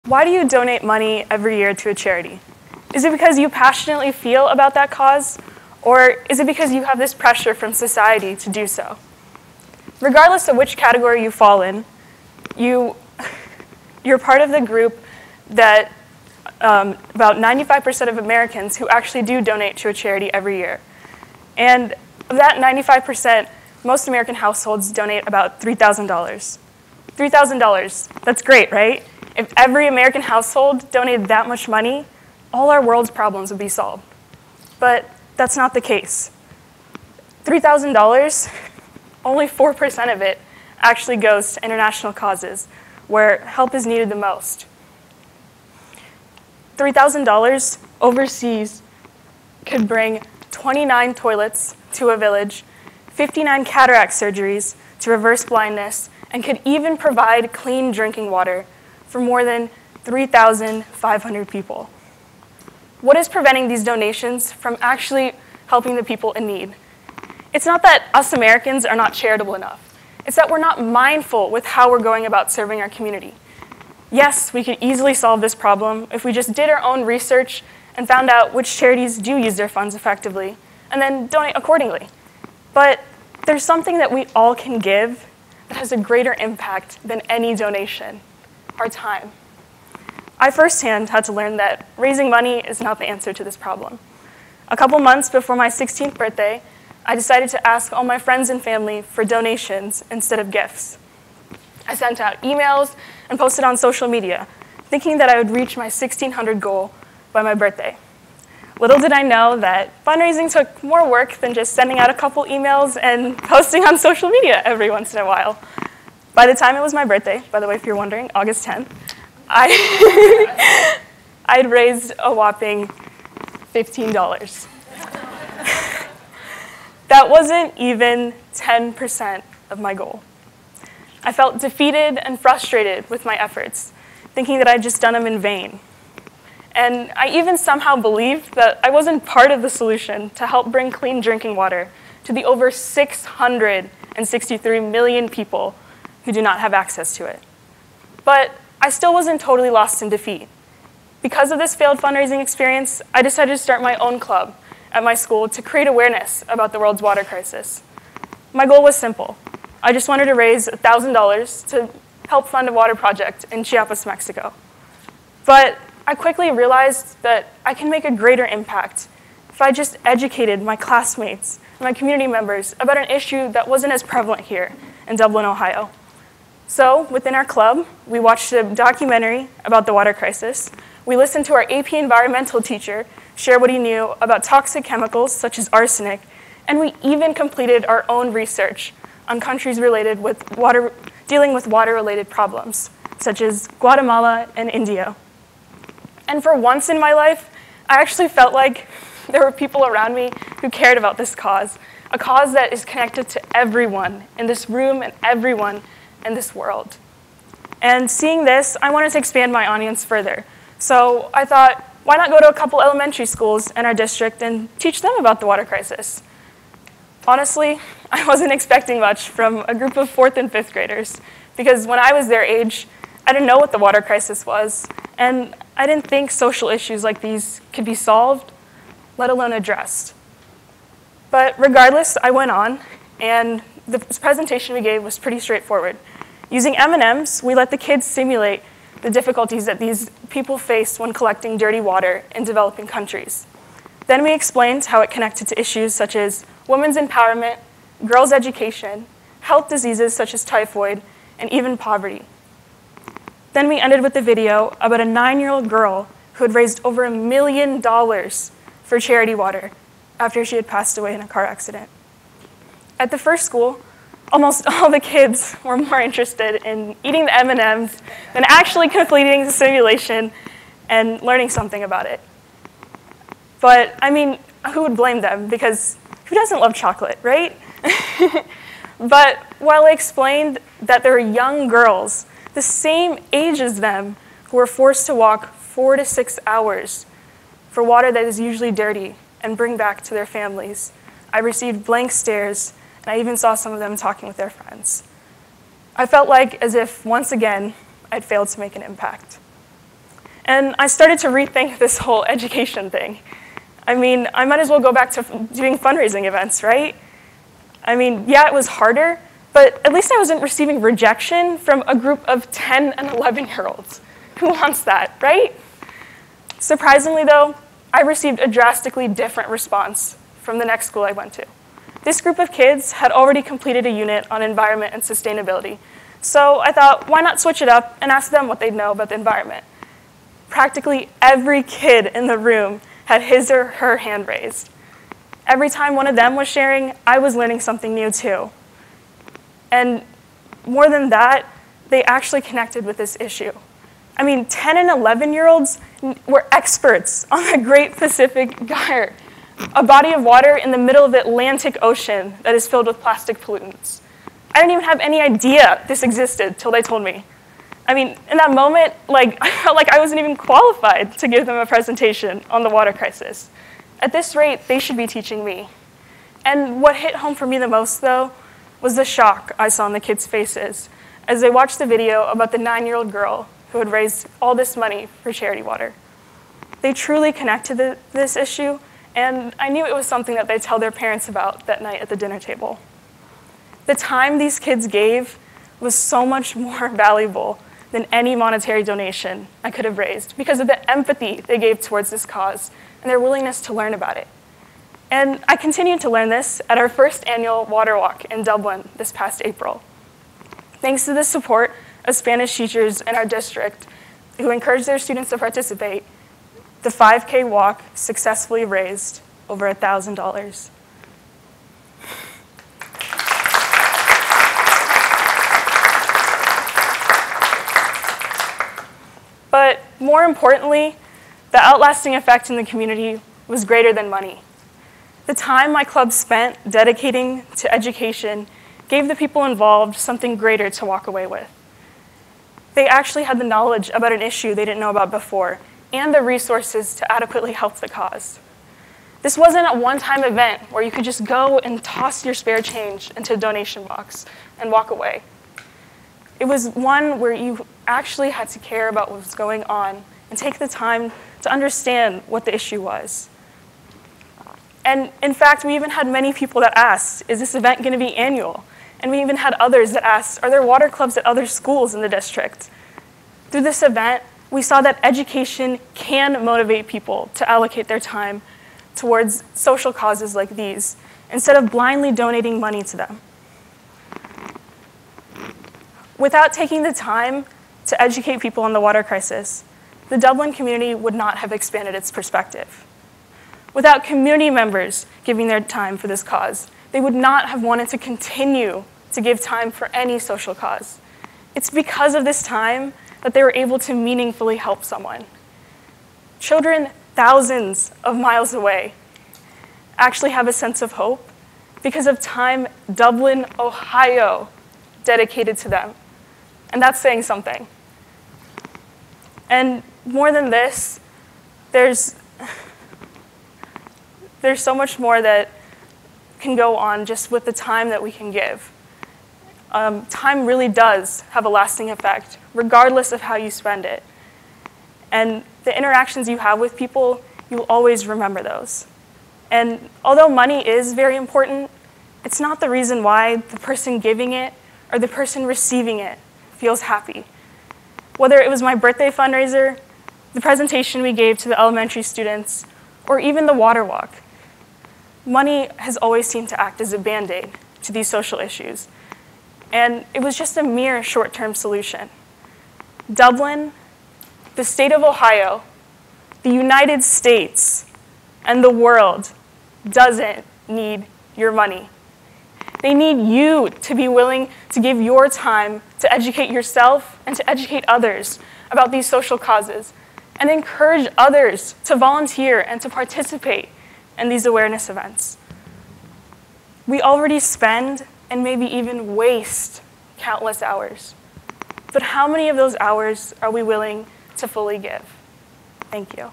Why do you donate money every year to a charity? Is it because you passionately feel about that cause? Or is it because you have this pressure from society to do so? Regardless of which category you fall in, you're part of the group that about 95% of Americans who actually do donate to a charity every year. And of that 95%, most American households donate about $3,000. $3,000, that's great, right? If every American household donated that much money, all our world's problems would be solved. But that's not the case. $3,000, only 4% of it actually goes to international causes where help is needed the most. $3,000 overseas could bring 29 toilets to a village, 59 cataract surgeries to reverse blindness, and could even provide clean drinking water for more than 3,500 people. What is preventing these donations from actually helping the people in need? It's not that us Americans are not charitable enough. It's that we're not mindful with how we're going about serving our community. Yes, we could easily solve this problem if we just did our own research and found out which charities do use their funds effectively, and then donate accordingly. But there's something that we all can give that has a greater impact than any donation: our time. I firsthand had to learn that raising money is not the answer to this problem. A couple months before my 16th birthday, I decided to ask all my friends and family for donations instead of gifts. I sent out emails and posted on social media, thinking that I would reach my 1,600 goal by my birthday. Little did I know that fundraising took more work than just sending out a couple emails and posting on social media every once in a while. By the time it was my birthday, by the way, if you're wondering, August 10th, I'd raised a whopping $15. That wasn't even 10% of my goal. I felt defeated and frustrated with my efforts, thinking that I'd just done them in vain. And I even somehow believed that I wasn't part of the solution to help bring clean drinking water to the over 663 million people who do not have access to it. But I still wasn't totally lost in defeat. Because of this failed fundraising experience, I decided to start my own club at my school to create awareness about the world's water crisis. My goal was simple. I just wanted to raise $1,000 to help fund a water project in Chiapas, Mexico. But I quickly realized that I can make a greater impact if I just educated my classmates and my community members about an issue that wasn't as prevalent here in Dublin, Ohio. So within our club, we watched a documentary about the water crisis. We listened to our AP environmental teacher share what he knew about toxic chemicals such as arsenic, and we even completed our own research on countries dealing with water-related problems, such as Guatemala and India. And for once in my life, I actually felt like there were people around me who cared about this cause, a cause that is connected to everyone in this room and everyone in this world. And seeing this, I wanted to expand my audience further. So I thought, why not go to a couple elementary schools in our district and teach them about the water crisis? Honestly, I wasn't expecting much from a group of 4th and 5th graders, because when I was their age, I didn't know what the water crisis was, and I didn't think social issues like these could be solved, let alone addressed. But regardless, I went on, and the presentation we gave was pretty straightforward. Using M&Ms, we let the kids simulate the difficulties that these people face when collecting dirty water in developing countries. Then we explained how it connected to issues such as women's empowerment, girls' education, health diseases such as typhoid, and even poverty. Then we ended with a video about a 9-year-old girl who had raised over $1 million for charity water after she had passed away in a car accident. At the first school, almost all the kids were more interested in eating the M&Ms than actually completing the simulation and learning something about it. But, I mean, who would blame them? Because who doesn't love chocolate, right? But while I explained that there were young girls, the same age as them, who were forced to walk 4 to 6 hours for water that is usually dirty and bring back to their families, I received blank stares, and I even saw some of them talking with their friends. I felt like as if, once again, I'd failed to make an impact. And I started to rethink this whole education thing. I mean, I might as well go back to doing fundraising events, right? I mean, yeah, it was harder, but at least I wasn't receiving rejection from a group of 10 and 11-year-olds. Who wants that, right? Surprisingly, though, I received a drastically different response from the next school I went to. This group of kids had already completed a unit on environment and sustainability. So I thought, why not switch it up and ask them what they'd know about the environment? Practically every kid in the room had his or her hand raised. Every time one of them was sharing, I was learning something new too. And more than that, they actually connected with this issue. I mean, 10 and 11-year-olds were experts on the Great Pacific Gyre, a body of water in the middle of the Atlantic Ocean that is filled with plastic pollutants. I didn't even have any idea this existed till they told me. I mean, in that moment, I felt like I wasn't even qualified to give them a presentation on the water crisis. At this rate, they should be teaching me. And what hit home for me the most, though, was the shock I saw in the kids' faces as they watched the video about the 9-year-old girl who had raised all this money for charity water. They truly connected to this issue, and I knew it was something that they'd tell their parents about that night at the dinner table. The time these kids gave was so much more valuable than any monetary donation I could have raised because of the empathy they gave towards this cause and their willingness to learn about it. And I continued to learn this at our first annual water walk in Dublin this past April. Thanks to the support of Spanish teachers in our district who encouraged their students to participate, the 5K walk successfully raised over $1,000. But more importantly, the outlasting effect in the community was greater than money. The time my club spent dedicating to education gave the people involved something greater to walk away with. They actually had the knowledge about an issue they didn't know about before, and the resources to adequately help the cause. This wasn't a one-time event where you could just go and toss your spare change into a donation box and walk away. It was one where you actually had to care about what was going on and take the time to understand what the issue was. And in fact, we even had many people that asked, is this event going to be annual? And we even had others that asked, are there water clubs at other schools in the district? Through this event, we saw that education can motivate people to allocate their time towards social causes like these, instead of blindly donating money to them. Without taking the time to educate people on the water crisis, the Dublin community would not have expanded its perspective. Without community members giving their time for this cause, they would not have wanted to continue to give time for any social cause. It's because of this time that they were able to meaningfully help someone. Children thousands of miles away actually have a sense of hope because of time Dublin, Ohio dedicated to them. And that's saying something. And more than this, there's so much more that can go on just with the time that we can give. Time really does have a lasting effect, regardless of how you spend it. And the interactions you have with people, you'll always remember those. And although money is very important, it's not the reason why the person giving it or the person receiving it feels happy. Whether it was my birthday fundraiser, the presentation we gave to the elementary students, or even the water walk, money has always seemed to act as a Band-Aid to these social issues. And it was just a mere short-term solution. Dublin, the state of Ohio, the United States, and the world doesn't need your money. They need you to be willing to give your time to educate yourself and to educate others about these social causes and encourage others to volunteer and to participate in these awareness events. We already spend and maybe even waste countless hours. But how many of those hours are we willing to fully give? Thank you.